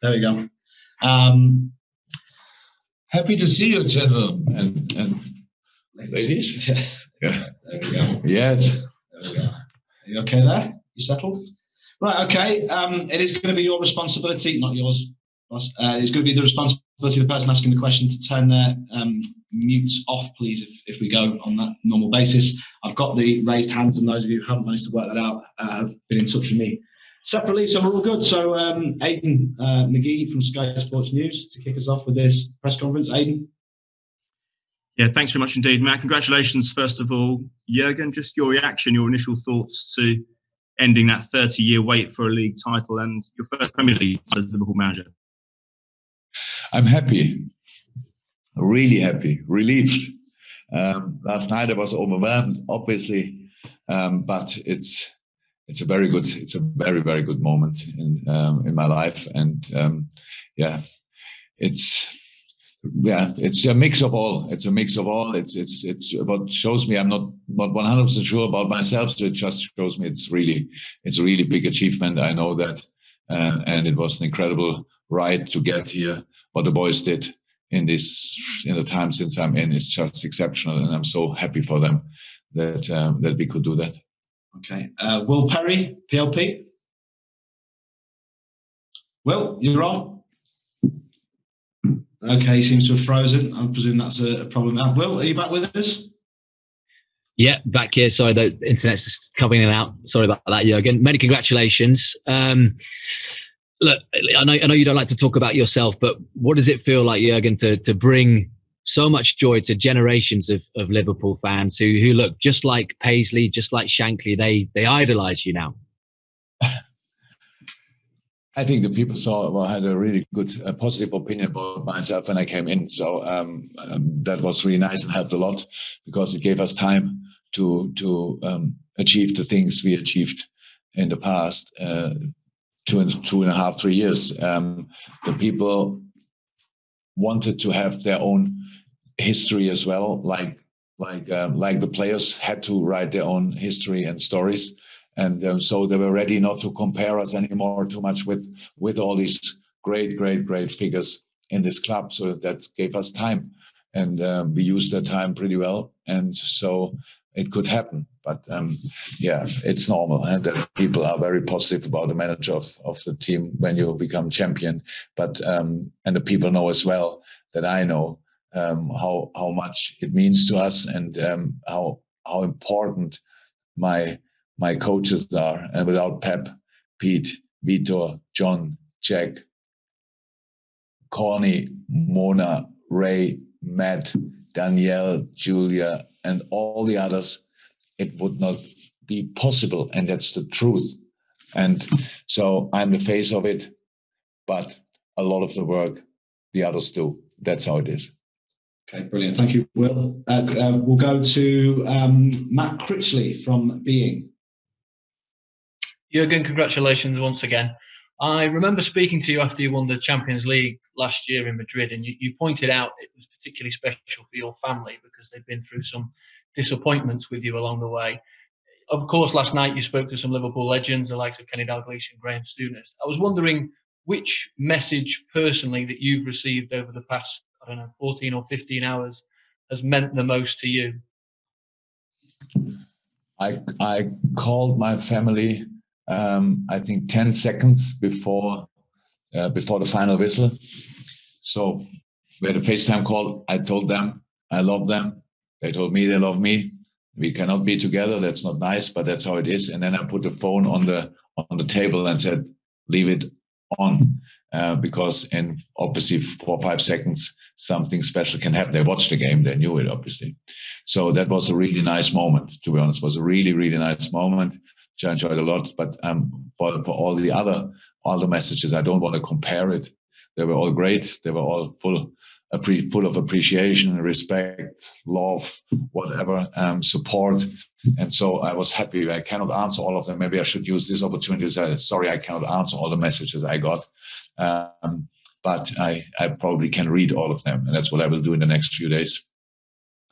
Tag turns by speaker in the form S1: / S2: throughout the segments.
S1: There we go.
S2: Happy to see you, gentlemen and ladies.
S1: Yes.
S2: Yeah.
S1: There we go.
S2: Yes.
S1: There we go. Are you okay there? You settled? Right, okay. It is going to be your responsibility, not yours, boss. It's going to be the responsibility of the person asking the question to turn their mutes off, please, if we go on that normal basis. I've got the raised hands, and those of you who haven't managed to work that out have been in touch with me separately, so we're all good. So Aidan McGee from Sky Sports News to kick us off with this press conference. Aidan?
S3: Yeah, thanks very much indeed, Matt. Congratulations, first of all. Jurgen, just your reaction, your initial thoughts to ending that 30-year wait for a league title and your first Premier League as Liverpool manager.
S2: I'm happy, really happy, relieved. Last night I was overwhelmed, obviously, but it's a very, very good moment in my life, and it's a mix of all. It's a mix of all. It's what shows me I'm not 100% sure about myself. So it just shows me it's a really big achievement. I know that, and it was an incredible ride to get here. What the boys did in the time since I'm in is just exceptional, and I'm so happy for them that we could do that.
S1: Okay, Will Perry, PLP. Will, you're on. Okay, he seems to have frozen. I presume that's a problem now. Will, are you back with us?
S4: Yeah, back here. Sorry, the internet's just coming in and out. Sorry about that, Jurgen. Many congratulations. Look, I know you don't like to talk about yourself, but what does it feel like, Jurgen, to bring so much joy to generations of Liverpool fans who look just like Paisley, just like Shankly? They idolise you now.
S2: I think the people had a really good, positive opinion about myself when I came in. So that was really nice and helped a lot because it gave us time to achieve the things we achieved in the past 2.5, 3 years. The people wanted to have their own history as well, like the players had to write their own history and stories. And so they were ready not to compare us anymore too much with all these great figures in this club. So that gave us time, and we used that time pretty well. And so it could happen. But it's normal, and that people are very positive about the manager of the team when you become champion. But and the people know as well that I know how much it means to us, and how important my coaches are. And without Pep, Pete, Vitor, John, Jack, Corny, Mona, Ray, Matt, Danielle, Julia, and all the others, it would not be possible. And that's the truth. And so I'm the face of it, but a lot of the work the others do. That's how it is.
S1: Okay, brilliant. Thank you, Will. We'll go to Matt Critchley from Being.
S5: Jurgen, congratulations once again. I remember speaking to you after you won the Champions League last year in Madrid, and you pointed out it was particularly special for your family because they'd been through some disappointments with you along the way. Of course, last night you spoke to some Liverpool legends, the likes of Kenny Dalglish and Graham Souness. I was wondering which message personally that you've received over the past, 14 or 15 hours has meant the most to you.
S2: I called my family I think 10 seconds before the final whistle. So we had a FaceTime call. I told them I love them. They told me they love me. We cannot be together. That's not nice, but that's how it is. And then I put the phone on the table and said, leave it on, because in obviously 4 or 5 seconds, something special can happen. They watched the game. They knew it, obviously. So that was a really nice moment, to be honest. It was a really, really nice moment, which I enjoyed a lot. But for all the messages, I don't want to compare it. They were all great. They were all full of appreciation, respect, love, whatever, support. And so I was happy. I cannot answer all of them. Maybe I should use this opportunity to say, sorry, I cannot answer all the messages I got. But I probably can read all of them. And that's what I will do in the next few days.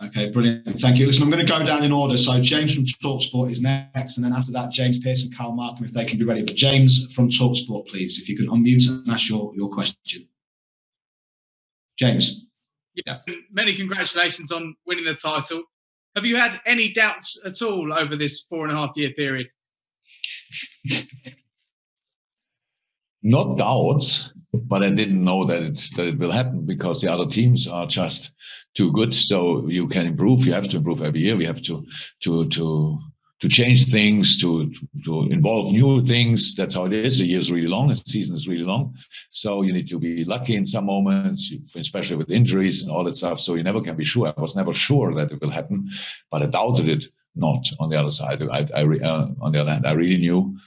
S1: Okay, brilliant. Thank you. Listen, I'm going to go down in order. So James from TalkSport is next, and then after that, James Pearce and Carl Markham, if they can be ready. But James from TalkSport, please, if you can unmute and ask your question. James.
S6: Yeah. Many congratulations on winning the title. Have you had any doubts at all over this 4.5-year period?
S2: Not doubts, but I didn't know that it will happen because the other teams are just too good. So you can improve. You have to improve every year. We have to change things, to involve new things. That's how it is. The year is really long. The season is really long. So you need to be lucky in some moments, especially with injuries and all that stuff. So you never can be sure. I was never sure that it will happen, but I doubted it not. On the other side, on the other hand, I really knew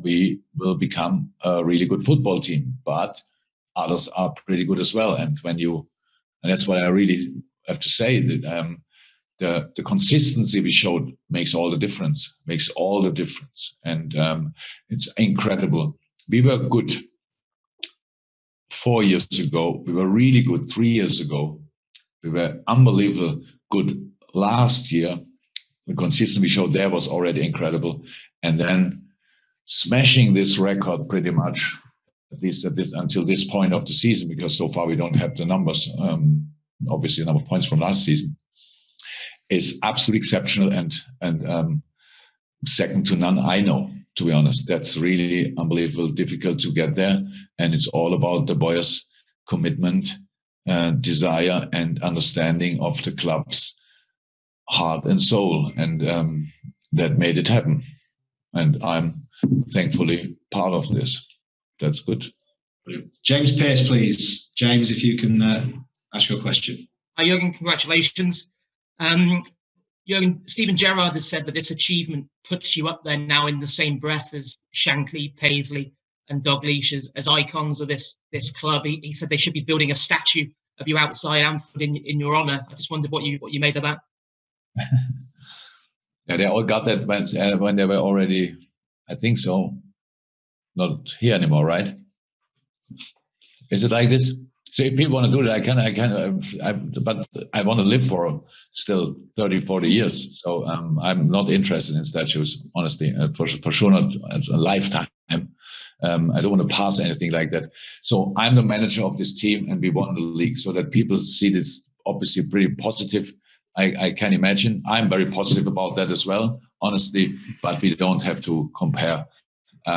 S2: we will become a really good football team, but others are pretty good as well. And that's what I really have to say, that the consistency we showed makes all the difference. And it's incredible. We were good 4 years ago. We were really good 3 years ago. We were unbelievable good last year. The consistency we showed there was already incredible. And then smashing this record pretty much, at least until this point of the season, because so far we don't have the numbers, obviously the number of points from last season, is absolutely exceptional and second to none, I know, to be honest. That's really unbelievable, difficult to get there. And it's all about the boys' commitment, desire and understanding of the club's heart and soul. And that made it happen. And I'm thankfully part of this. That's good.
S1: Brilliant. James Pearce, please. James, if you can ask your question.
S7: Hi, Jurgen, congratulations. Jurgen, Steven Gerrard has said that this achievement puts you up there now in the same breath as Shankly, Paisley and Dalglish as icons of this club. He said they should be building a statue of you outside Anfield in your honour. I just wondered what you made of that.
S2: Yeah, they all got that when they were already, I think so, not here anymore, right? Is it like this? So if people want to do that, I can, but I want to live for still 30, 40 years. So I'm not interested in statues, honestly, for sure not a lifetime. I don't want to pass anything like that. So I'm the manager of this team and we won the league, so that people see this obviously pretty positive. I can imagine. I'm very positive about that as well, honestly, but we don't have to compare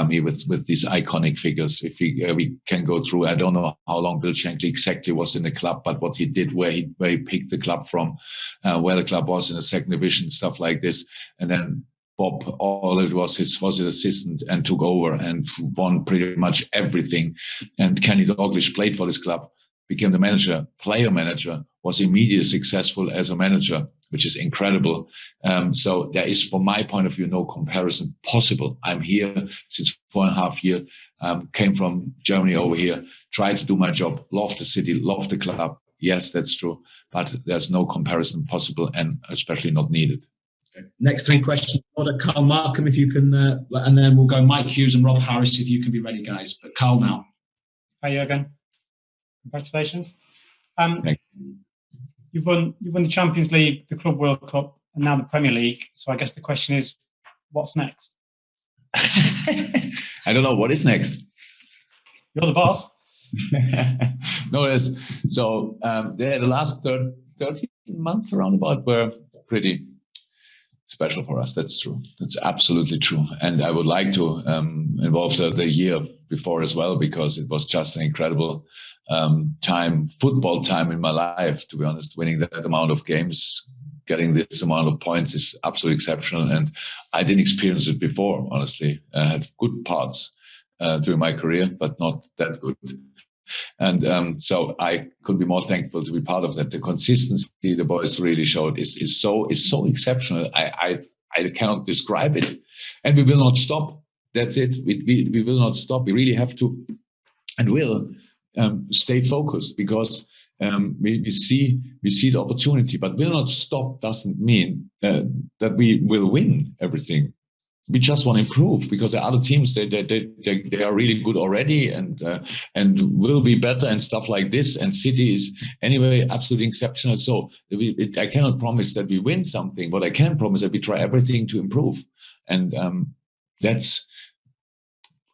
S2: me with these iconic figures. If we can go through, I don't know how long Bill Shankly exactly was in the club, but what he did, where he picked the club from, where the club was in the second division, stuff like this, and then Bob, all it was his assistant and took over and won pretty much everything. And Kenny Dalglish played for this club, became the manager, player manager, was immediately successful as a manager, which is incredible. So there is, from my point of view, no comparison possible. I'm here since 4.5 years, came from Germany over here, tried to do my job, love the city, love the club. Yes, that's true, but there's no comparison possible and especially not needed.
S1: Okay. Next 3 questions. Order Carl Markham, if you can, and then we'll go Mike Hughes and Rob Harris, if you can be ready, guys. But Carl now.
S8: Hi, Jurgen. Congratulations. You've won the Champions League, the Club World Cup, and now the Premier League. So I guess the question is, what's next?
S2: I don't know. What is next?
S8: You're the boss.
S2: No, it is. So the last 13 months roundabout were pretty special for us. That's true. That's absolutely true. And I would like to involve the year before as well, because it was just an incredible football time in my life, to be honest. Winning that amount of games, getting this amount of points is absolutely exceptional. And I didn't experience it before, honestly. I had good parts during my career, but not that good. And so I could be more thankful to be part of that. The consistency the boys really showed is so exceptional. I cannot describe it. And we will not stop. That's it. We will not stop. We really have to and will stay focused, because we see the opportunity, but will not stop doesn't mean that we will win everything. we just want to improve, because the other teams they are really good already and will be better and stuff like this. And City is anyway absolutely exceptional. So I cannot promise that we win something, but I can promise that we try everything to improve, and that's,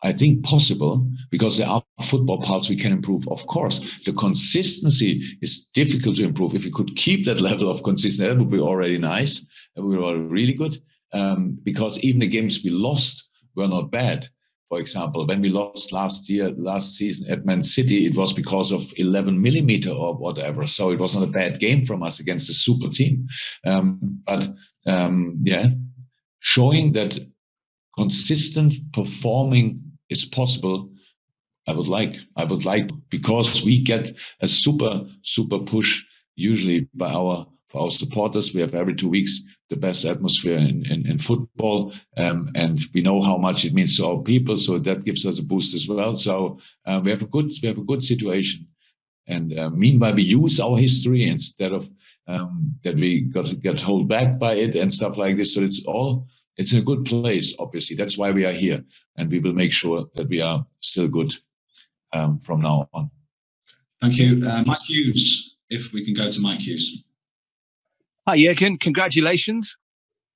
S2: I think, possible, because there are football parts we can improve. Of course, the consistency is difficult to improve. If we could keep that level of consistency, that would be already nice. We were really good. Because even the games we lost were not bad. For example, when we lost last season at Man City, it was because of 11 millimeter or whatever. So it was not a bad game from us against a super team. Showing that consistent performing is possible, I would like, because we get a super push usually by our supporters. We have every 2 weeks the best atmosphere in football, and we know how much it means to our people, so that gives us a boost as well. So we have a good situation, and meanwhile we use our history instead of that we got to get held back by it and stuff like this. So it's in a good place. Obviously, that's why we are here, and we will make sure that we are still good from now on.
S1: Thank you, Mike Hughes. If we can go to Mike Hughes.
S9: Hi, Jurgen. Congratulations.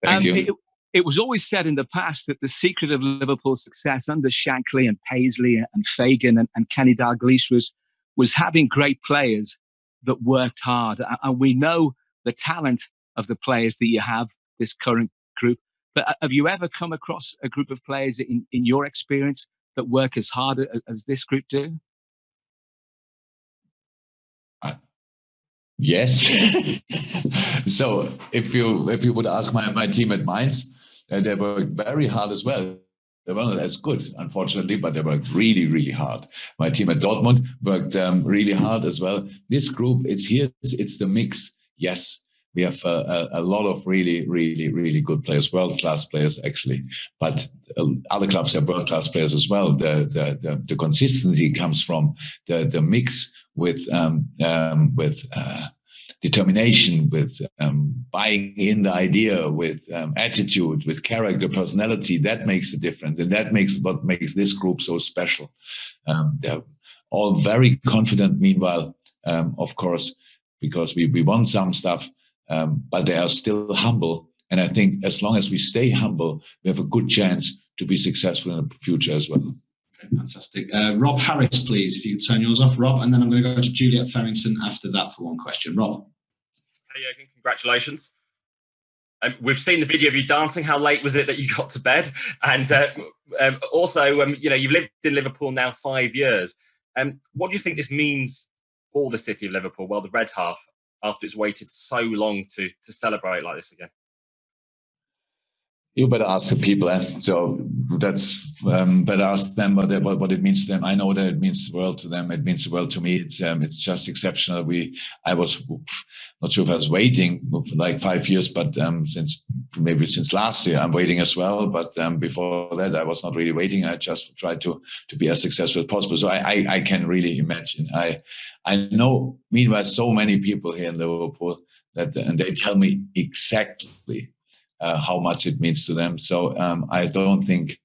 S2: Thank you.
S9: It was always said in the past that the secret of Liverpool's success under Shankly and Paisley and Fagan and Kenny Dalglish was having great players that worked hard. And we know the talent of the players that you have, this current group. But have you ever come across a group of players in your experience that work as hard as this group do?
S2: Yes. So if you would ask my team at Mainz, they worked very hard as well. They were not as good, unfortunately, but they worked really, really hard. My team at Dortmund worked really hard as well. This group, it's the mix. Yes, we have a lot of really, really, really good players, world-class players actually. But other clubs have world-class players as well. The consistency comes from the mix with determination, with buying in the idea, with attitude, with character, personality. That makes the difference, and that makes what makes this group so special. They're all very confident. Meanwhile, of course, because we won some stuff, but they are still humble. And I think as long as we stay humble, we have a good chance to be successful in the future as well.
S1: Fantastic. Rob Harris, please, if you could turn yours off, Rob, and then I'm going to go to Juliet Farrington after that for one question. Rob.
S10: Hey, Jurgen, congratulations. We've seen the video of you dancing. How late was it that you got to bed? And also, you've lived in Liverpool now 5 years. What do you think this means for the city of Liverpool? Well, the red half, after it's waited so long to celebrate like this again.
S2: You better ask the people. So that's better ask them what it means to them. I know that it means the world to them. It means the world to me. It's just exceptional. I was not sure if I was waiting for like 5 years, but since last year I'm waiting as well. But before that I was not really waiting. I just tried to be as successful as possible. So I can really imagine. I know. Meanwhile, so many people here in Liverpool and they tell me exactly how much it means to them. So I don't think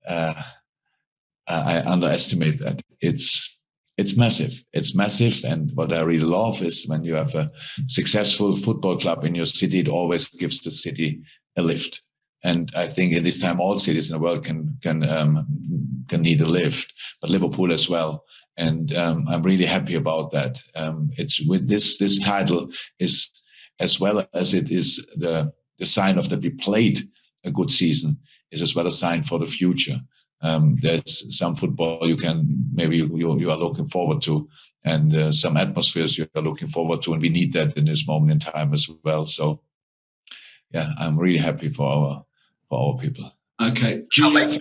S2: I underestimate that. It's massive. It's massive. And what I really love is when you have a successful football club in your city, it always gives the city a lift. And I think in this time, all cities in the world can need a lift, but Liverpool as well. And I'm really happy about that. It's with this title is, as well as it is the sign of that we played a good season, is as well a sign for the future. There's some football you are looking forward to, and some atmospheres you are looking forward to, and we need that in this moment in time as well. So, yeah, I'm really happy for our people.
S1: Okay, Juliet.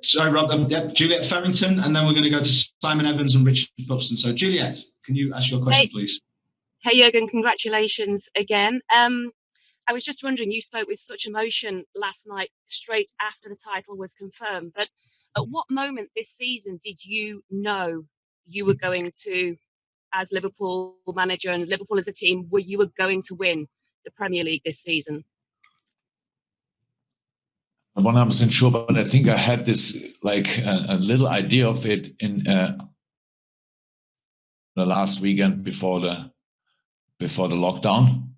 S1: Sorry, Rob. Juliet Farrington, and then we're going to go to Simon Evans and Richard Buxton. So, Juliet, can you ask your question, please?
S11: Hey, Jurgen, congratulations again. I was just wondering, you spoke with such emotion last night, straight after the title was confirmed. But at what moment this season did you know you were going to, as Liverpool manager and Liverpool as a team, you were going to win the Premier League this season?
S2: I'm 100% sure, but I think I had this like a little idea of it in the last weekend before the lockdown.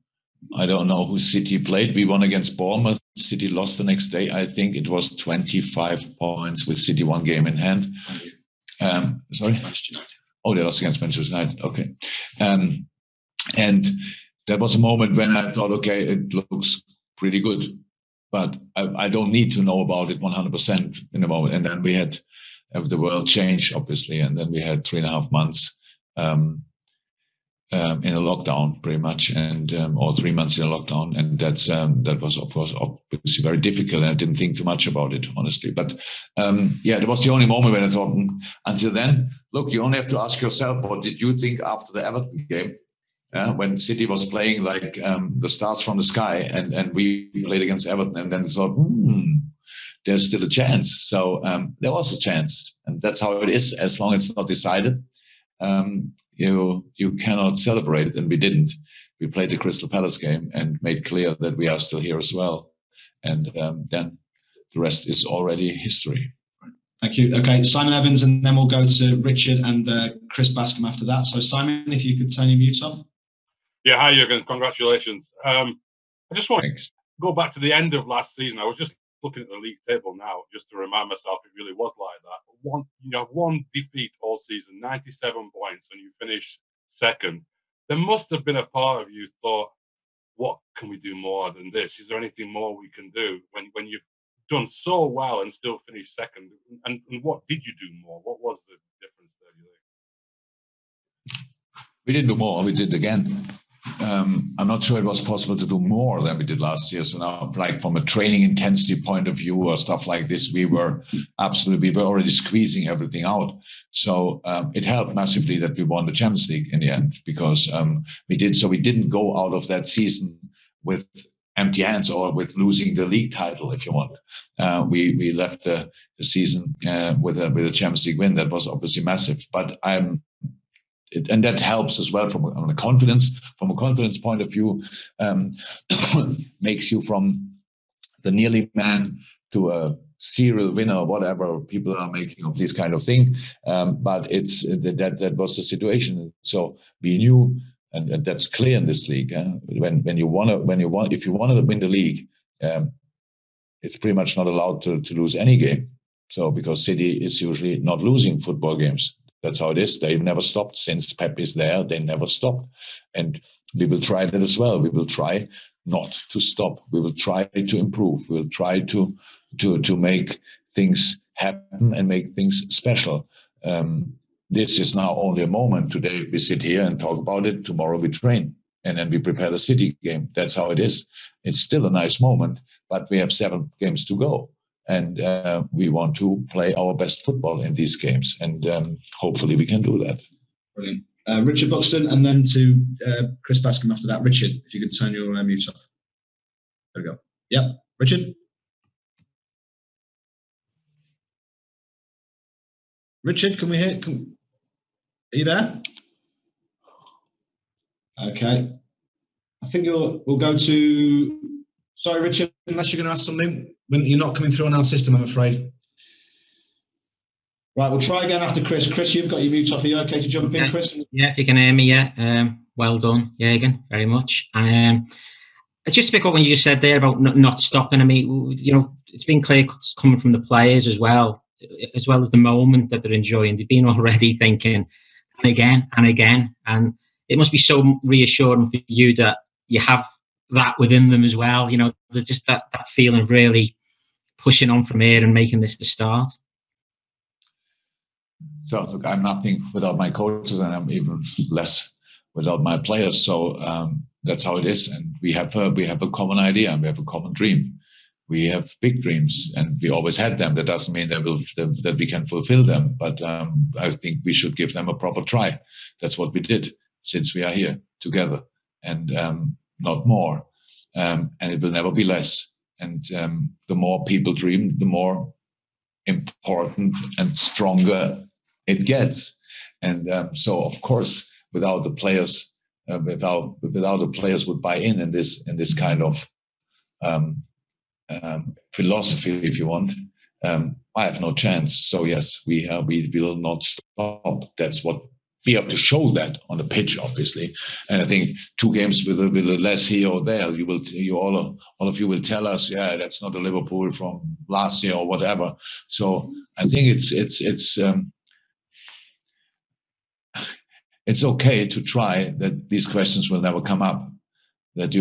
S2: I don't know who City played. We won against Bournemouth. City lost the next day. I think it was 25 points with City one game in hand. Sorry? Manchester United. Oh, they lost against Manchester United. Okay. And that was a moment when I thought, okay, it looks pretty good. But I don't need to know about it 100% in the moment. And then we had the world change, obviously. And then we had 3.5 months in a lockdown, pretty much, and or 3 months in a lockdown, and that was of course obviously very difficult. And I didn't think too much about it, honestly. But that was the only moment when I thought. Until then, look, you only have to ask yourself, what did you think after the Everton game, when City was playing like the stars from the sky, and we played against Everton, and then thought, there's still a chance. So there was a chance, and that's how it is. As long as it's not decided, you cannot celebrate it, and we didn't. We played the Crystal Palace game and made clear that we are still here as well, and then the rest is already history.
S1: Thank you. Okay, Simon Evans, and then we'll go to Richard and Chris Bascom after that. So Simon, if you could turn your mute off.
S12: Yeah, hi Jurgen, congratulations. I just want to go back to the end of last season. I was just looking at the league table now, just to remind myself it really was like that. You have one defeat all season, 97 points, and you finish second. There must have been a part of you thought, what can we do more than this? Is there anything more we can do when you've done so well and still finish second? And what did you do more? What was the difference there, you think?
S2: We didn't do more, we did again. I'm not sure it was possible to do more than we did last year. So now, like from a training intensity point of view or stuff like this, we were already squeezing everything out. So it helped massively that we won the Champions League in the end, because we didn't go out of that season with empty hands or with losing the league title, if you want. We left the season with a Champions League win. That was obviously massive, but and that helps as well from a confidence point of view. Makes you from the nearly man to a serial winner or whatever people are making of this kind of thing. But it's that was the situation. So we knew, and that's clear in this league. If you want to win the league, it's pretty much not allowed to lose any game. So because City is usually not losing football games. That's how it is. They've never stopped since Pep is there. They never stopped, and we will try that as well. We will try not to stop. We will try to improve. We will try to make things happen and make things special. This is now only a moment. Today we sit here and talk about it. Tomorrow we train, and then we prepare the City game. That's how it is. It's still a nice moment, but we have 7 games to go. And we want to play our best football in these games, and hopefully we can do that.
S1: Brilliant. Richard Buxton, and then to Chris Bascom after that. Richard, if you could turn your mute off. There we go. Yep, Richard. Richard, can we hear? Are you there? Okay. I think we'll go to. Sorry, Richard, unless you're going to ask something. You're not coming through on our system, I'm afraid. Right, we'll try again after Chris. Chris, you've got your mute off. Are you okay to jump in, Chris?
S13: Yeah, if you can hear me, yeah. Well done, Jurgen, very much. Just to pick up when you just said there about not stopping. I mean, it's been clear coming from the players as well as the moment that they're enjoying. They've been already thinking, and again, and it must be so reassuring for you that you have that within them as well. There's just that feeling of really pushing on from here and making this the start.
S2: So look, I'm nothing without my coaches, and I'm even less without my players. So that's how it is. And we have a common idea, and we have a common dream. We have big dreams, and we always had them. That doesn't mean that we can fulfill them, but I think we should give them a proper try. That's what we did since we are here together, and not more. And it will never be less. And the more people dream, the more important and stronger it gets. And so, of course, without the players would buy in this kind of philosophy, if you want, I have no chance. So yes, we will not stop. That's what we have to show that on the pitch, obviously. And I think 2 games with a less here or there, all of you will tell us, yeah, that's not a Liverpool from last year or whatever. So I think it's okay to try that these questions will never come up. That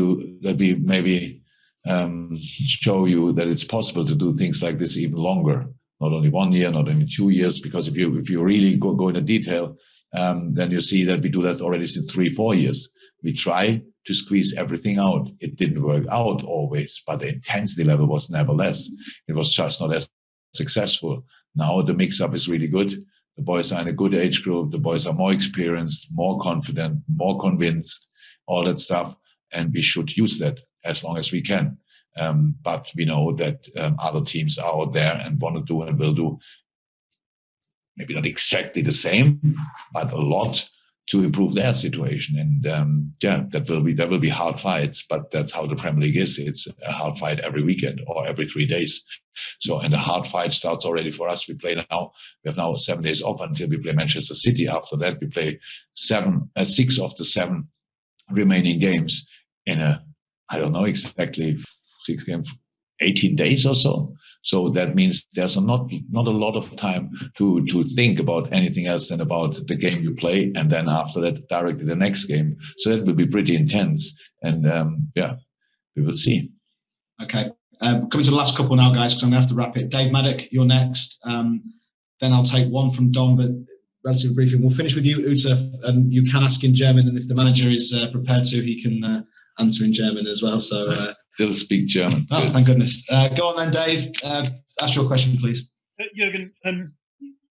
S2: we maybe show you that it's possible to do things like this even longer, not only 1 year, not only 2 years, because if you really go into detail, then you see that we do that already since 3-4 years. We try to squeeze everything out. It didn't work out always, but the intensity level was never less. It was just not as successful. Now the mix-up is really good. The boys are in a good age group. The boys are more experienced, more confident, more convinced, all that stuff. And we should use that as long as we can. But we know that other teams are out there and want to do and will do maybe not exactly the same, but a lot to improve their situation. And that will be hard fights, but that's how the Premier League is. It's a hard fight every weekend or every 3 days. So, and the hard fight starts already for us. We have now 7 days off until we play Manchester City. After that, we play 6 of the 7 remaining games in I don't know exactly 6 games, 18 days or so. So that means there's not a lot of time to think about anything else than about the game you play, and then after that directly the next game. So that will be pretty intense, and we will see.
S1: Okay, coming to the last couple now, guys, because I'm going to have to wrap it. Dave Maddock, you're next. Then I'll take one from Don, but relatively briefly. We'll finish with you, Ute, and you can ask in German, and if the manager is prepared to, he can answer in German as well. So
S2: I still speak German.
S1: Oh, thank goodness. Go on then, Dave. Ask your question, please.
S14: Jurgen,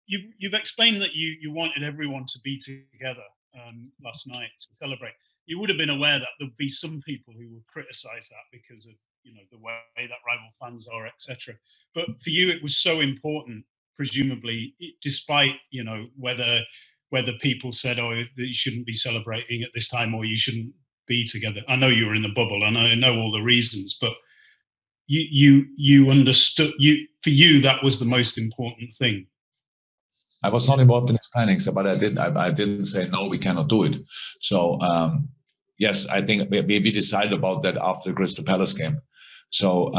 S14: you've explained that you wanted everyone to be together last night to celebrate. You would have been aware that there'd be some people who would criticise that because of the way that rival fans are, etc. But for you, it was so important, presumably, despite whether people said, "Oh, that you shouldn't be celebrating at this time," or "You shouldn't be together." I know you were in the bubble, and I know all the reasons, but you understood. For you, that was the most important thing.
S2: I was not involved in this planning, but I didn't say no, we cannot do it. So yes, I think we decided about that after the Crystal Palace game. So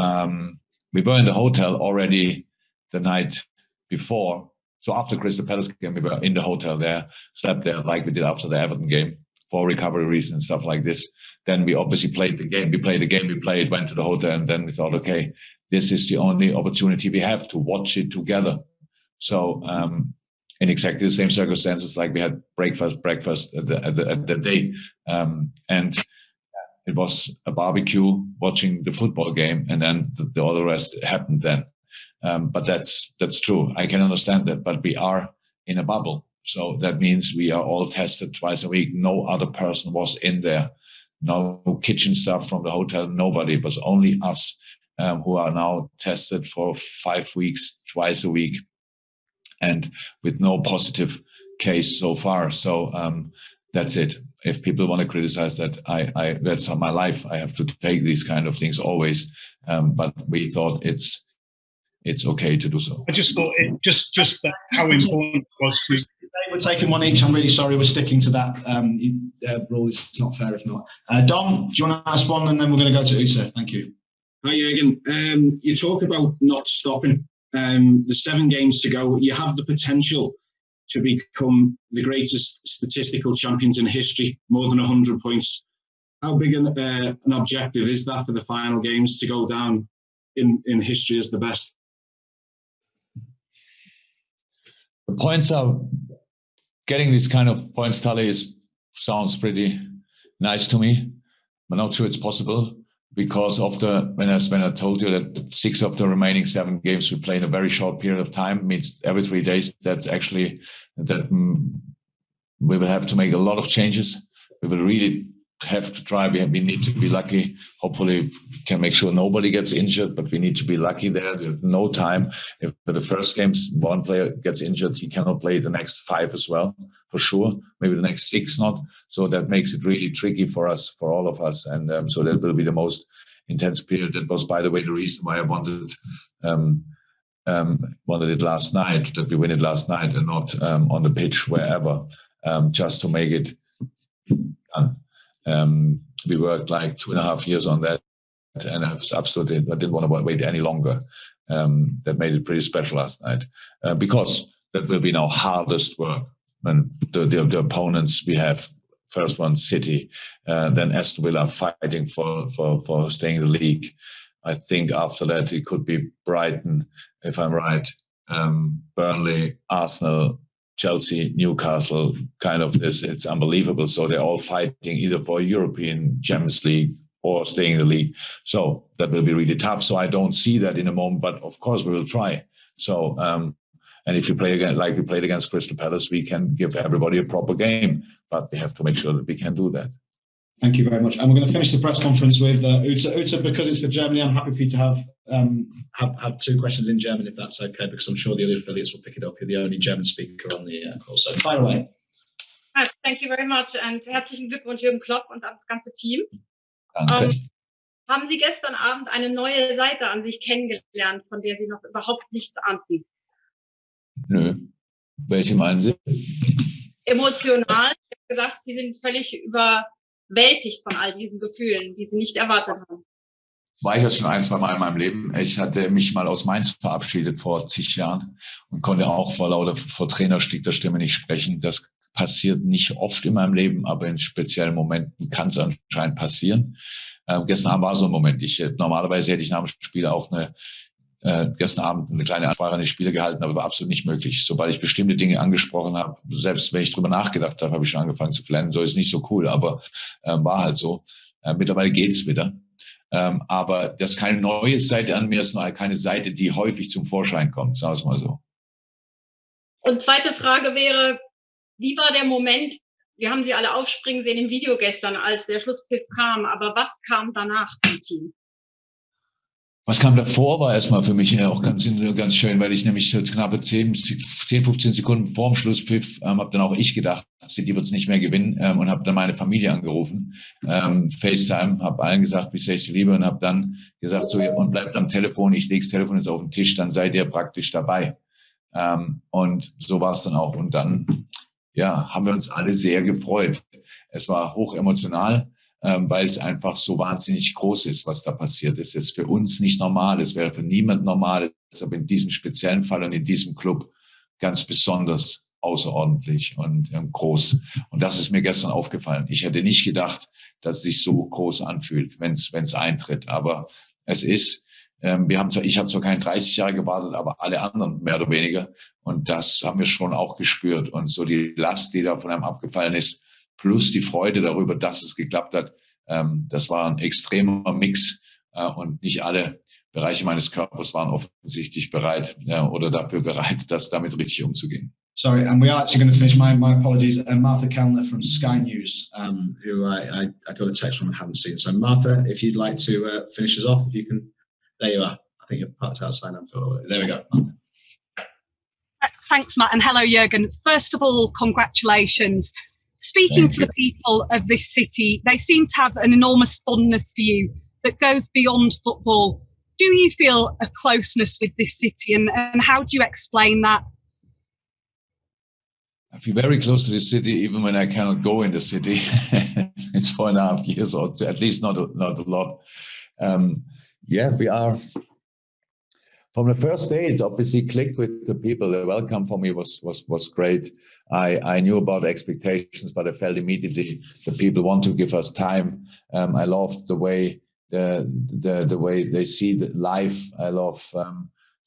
S2: we were in the hotel already the night before. So after the Crystal Palace game, we were in the hotel there, slept there like we did after the Everton game for recovery reasons, stuff like this. Then we obviously played the game. We played, went to the hotel, and then we thought, okay, this is the only opportunity we have to watch it together. So in exactly the same circumstances, like we had breakfast at the day, and it was a barbecue, watching the football game, and then all the rest happened then. But that's true. I can understand that, but we are in a bubble. So that means we are all tested twice a week. No other person was in there. No kitchen staff from the hotel, nobody. It was only us who are now tested for 5 weeks, twice a week, and with no positive case so far. So that's it. If people want to criticize that, that's on my life. I have to take these kind of things always. But we thought it's okay to do so.
S14: I just thought just that how important it was to.
S1: We're taking one each. I'm really sorry. We're sticking to that rule. It's not fair if not. Dom, do you want to ask one, and then we're going to go to Ute? Thank you.
S15: Hi, Jurgen. You talk about not stopping. There's 7 games to go. You have the potential to become the greatest statistical champions in history, more than 100 points. How big an objective is that for the final games to go down in history as the best?
S2: The points are getting this kind of points tally sounds pretty nice to me. I'm not sure it's possible because of when I told you that 6 of the remaining 7 games we play in a very short period of time, means every 3 days. That's actually that we will have to make a lot of changes. We will really have to try. We need to be lucky. Hopefully, we can make sure nobody gets injured, but we need to be lucky there. We have no time. If for the first games one player gets injured, he cannot play the next 5 as well, for sure. Maybe the next 6 not. So that makes it really tricky for us, for all of us. And so that will be the most intense period. That was, by the way, the reason why I wanted it last night, that we win it last night and not on the pitch, wherever, just to make it done. We worked like 2.5 years on that, and I didn't want to wait any longer. That made it pretty special last night, because that will be our hardest work. And the opponents we have, first one City, then Aston Villa fighting for staying in the league. I think after that it could be Brighton, if I'm right, Burnley, Arsenal, Chelsea, Newcastle. Kind of this, it's unbelievable. So they're all fighting either for European Champions League or staying in the league. So that will be really tough. So I don't see that in a moment, but of course we will try. So and if you play again like we played against Crystal Palace, we can give everybody a proper game, but we have to make sure that we can do that.
S1: Thank you very much. And we're going to finish the press conference with Uta, because it's for Germany. I'm happy for you to have 2 questions in German, if that's okay, because I'm sure the other affiliates will pick it up. You're the only German speaker on the call. So fire away.
S16: Thank you very much and herzlichen Glückwunsch Jürgen Klopp und ans ganze Team. Haben Sie gestern Abend eine neue Seite an sich kennengelernt, von der Sie noch überhaupt nichts ahnten?
S2: Nö. Welche meinen Sie?
S16: Emotional. Ich habe gesagt, Sie sind völlig überwältigt von all diesen Gefühlen, die Sie nicht erwartet haben.
S2: War ich jetzt schon 1-2 Mal in meinem Leben. Ich hatte mich mal aus Mainz verabschiedet vor zig Jahren und konnte auch vor Trainerstieg der Stimme nicht sprechen. Das passiert nicht oft in meinem Leben, aber in speziellen Momenten kann es anscheinend passieren. Gestern Abend war so ein Moment. Normalerweise hätte ich nach dem Spiel auch gestern Abend eine kleine Ansprache an die Spieler gehalten, aber war absolut nicht möglich. Sobald ich bestimmte Dinge angesprochen habe, selbst wenn ich drüber nachgedacht habe, habe ich schon angefangen zu flennen. So ist nicht so cool, aber war halt so. Mittlerweile geht's wieder. Aber das ist keine neue Seite an mir, ist nur keine Seite, die häufig zum Vorschein kommt, sagen wir es mal so.
S16: Und zweite Frage wäre, wie war der Moment, wir haben Sie alle aufspringen sehen im Video gestern, als der Schlusspfiff kam, aber was kam danach im Team?
S2: Was kam davor, war erstmal für mich auch ganz schön, weil ich nämlich knappe 10, 15 Sekunden vor dem Schlusspfiff habe dann auch ich gedacht, City wird es nicht mehr gewinnen, und habe dann meine Familie angerufen, FaceTime, habe allen gesagt, wie sehr ich sie liebe, und habe dann gesagt, so, und bleibt am Telefon, ich lege das Telefon jetzt auf den Tisch, dann seid ihr praktisch dabei. Und so war es dann auch. Und dann haben wir uns alle sehr gefreut. Es war hoch emotional, weil es einfach so wahnsinnig groß ist, was da passiert ist. Es ist für uns nicht normal, es wäre für niemand normal, es ist aber in diesem speziellen Fall und in diesem Club ganz besonders außerordentlich und groß. Und das ist mir gestern aufgefallen. Ich hätte nicht gedacht, dass es sich so groß anfühlt, wenn es eintritt. Aber es ist, ich habe zwar keine 30 Jahre gewartet, aber alle anderen mehr oder weniger. Und das haben wir schon auch gespürt. Und so die Last, die da von einem abgefallen ist, plus die Freude darüber, dass es geklappt hat, das war ein extremer Mix, und nicht alle Bereiche meines Körpers waren offensichtlich bereit oder dafür bereit, damit richtig umzugehen.
S1: Sorry, and we are actually going to finish. My apologies. Martha Kellner from Sky News, who I got a text from and haven't seen. So Martha, if you'd like to finish us off, if you can. There you are. I think you're parked outside. There we go.
S17: Thanks, Matt, and hello, Jurgen. First of all, congratulations. Speaking to the people of this city, they seem to have an enormous fondness for you that goes beyond football. Do you feel a closeness with this city, and how do you explain that?
S2: I feel very close to the city, even when I cannot go in the city. It's 4.5 years, or at least not a lot. We are. From the first day, it obviously clicked with the people. The welcome for me was great. I knew about expectations, but I felt immediately the people want to give us time. I love the way the way they see the life. I love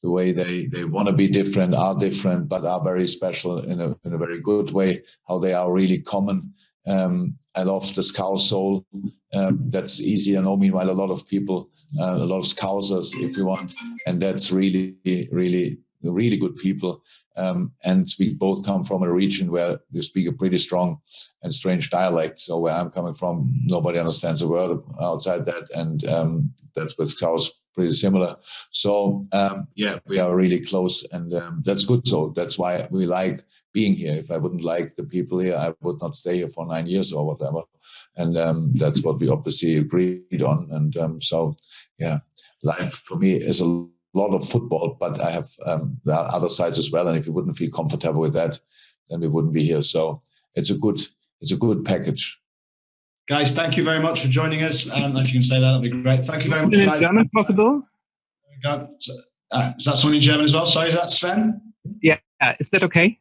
S2: the way they want to be different, are different, but are very special in a very good way. How they are really common. I love the Scouse soul. That's easy. I know, meanwhile, a lot of people, a lot of Scousers, if you want, and that's really good people. And we both come from a region where you speak a pretty strong and strange dialect. So where I'm coming from, nobody understands a word outside that, and that's with Scouse pretty similar. So we are really close, and that's good. So that's why we like being here. If I wouldn't like the people here, I would not stay here for 9 years or whatever. And that's what we obviously agreed on. And so, yeah, life for me is a lot of football, but I have the other sides as well. And if we wouldn't feel comfortable with that, then we wouldn't be here. So it's a good package.
S1: Guys, thank you very much for joining us. If you can say that, that'd be great. Thank you very much.
S18: In German possible?
S1: Is that someone in German as well? Sorry, is that Sven?
S18: Yeah, is that okay?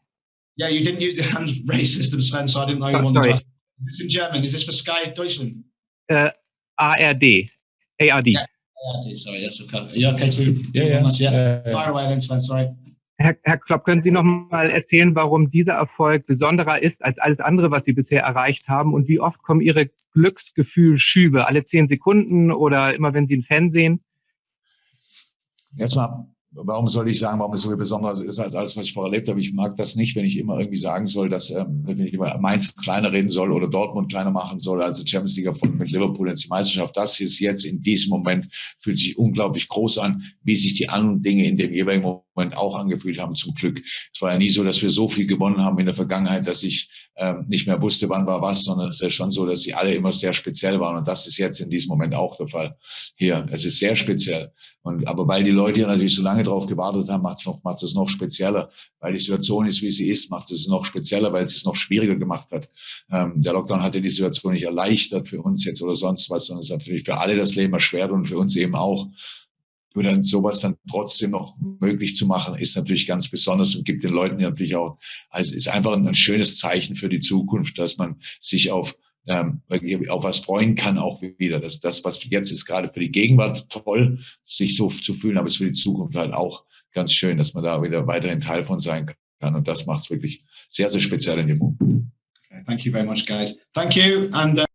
S1: Yeah, you didn't use the hand raise system, Sven, so I didn't know you wanted to ask. Is this in German? Is this for Sky Deutschland?
S18: ARD. ARD.
S1: Yeah, ARD, sorry, yes, okay. Are you okay to? Yeah. Fire away then, Sven, sorry.
S18: Herr Klopp, können Sie noch mal erzählen, warum dieser Erfolg besonderer ist als alles andere, was Sie bisher erreicht haben? Und wie oft kommen Ihre Glücksgefühlschübe? Alle 10 Sekunden oder immer, wenn Sie einen Fan sehen?
S2: Erstmal, warum soll ich sagen, warum es so besonders ist als alles, was ich vorher erlebt habe? Ich mag das nicht, wenn ich immer irgendwie sagen soll, dass wenn ich immer Mainz kleiner reden soll oder Dortmund kleiner machen soll, also Champions League Erfolg mit Liverpool in die Meisterschaft. Das ist jetzt in diesem Moment, fühlt sich unglaublich groß an, wie sich die anderen Dinge in dem jeweiligen Moment auch angefühlt haben, zum Glück. Es war ja nie so, dass wir so viel gewonnen haben in der Vergangenheit, dass ich nicht mehr wusste, wann war was, sondern es ist ja schon so, dass sie alle immer sehr speziell waren. Und das ist jetzt in diesem Moment auch der Fall. Hier, es ist sehr speziell. Aber weil die Leute hier natürlich so lange drauf gewartet haben, macht es noch spezieller. Weil die Situation ist, wie sie ist, macht es noch spezieller, weil es es noch schwieriger gemacht hat. Der Lockdown hatte die Situation nicht erleichtert für uns jetzt oder sonst was, sondern es ist natürlich für alle das Leben erschwert und für uns eben auch. Nur dann sowas dann trotzdem noch möglich zu machen, ist natürlich ganz besonders und gibt den Leuten natürlich auch, also ist einfach ein schönes Zeichen für die Zukunft, dass man sich auf was freuen kann auch wieder. Das, was jetzt ist, gerade für die Gegenwart toll, sich so zu fühlen, aber es ist für die Zukunft halt auch ganz schön, dass man da wieder weiterhin Teil von sein kann. Und das macht es wirklich sehr, sehr speziell in dem Moment.
S1: Okay, thank you very much, guys. Thank you. And